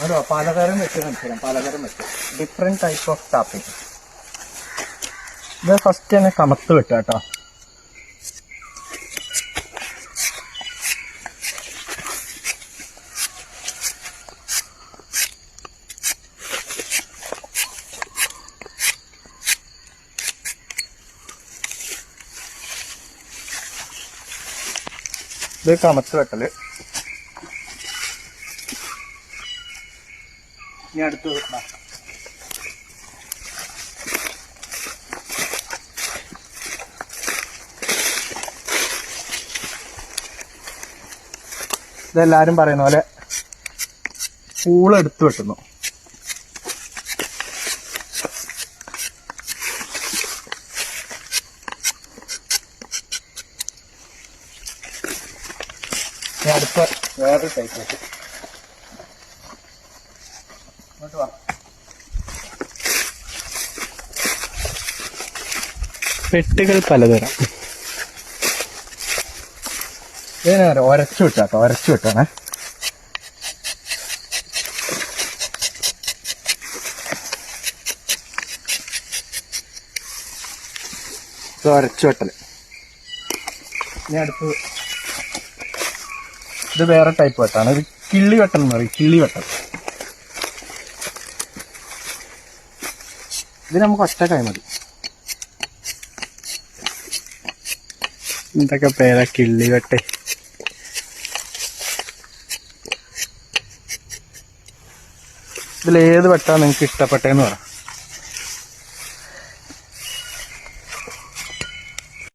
അതോ പലതരം വെച്ച് മനസ്സിലാം. പലതരം വെച്ച് ഡിഫറെന്റ് ടൈപ്പ് ഓഫ് ടാപ്പിംഗ്. ഇത് ഫസ്റ്റ് തന്നെ കമത്ത് വെട്ടുക കേട്ടോ. ഇത് കമത്ത് വെട്ടല്. ഇനി അടുത്ത് ഇതെല്ലാരും പറയുന്ന പോലെ പൂളെടുത്ത് വെട്ടുന്നു. അടുത്ത വേറൊരു ടൈപ്പ് വെച്ചു. ഇങ്ങോട്ട് വാ. പെട്ടുകൾ പലതരം. ഇതിനെ ഒരച്ചു വിട്ടാട്ടോ, ഒരച്ചു വിട്ടാണേ. ഇത് ഒരച്ചു വെട്ടല്. ഇനി അടുത്ത് ഇത് വേറെ ടൈപ്പ് വെട്ടാണ്. ഇത് കിള്ളി വെട്ടൽ എന്ന് പറയും. കിള്ളി വെട്ടൽ. ഇത് നമുക്ക് ഒറ്റ കൈ മതി. എന്തൊക്കെ പേരാ കിള്ളി വെട്ടെ. ഇതിലേത് വെട്ടാ നിങ്ങൾക്ക് ഇഷ്ടപ്പെട്ടേന്ന് പറ.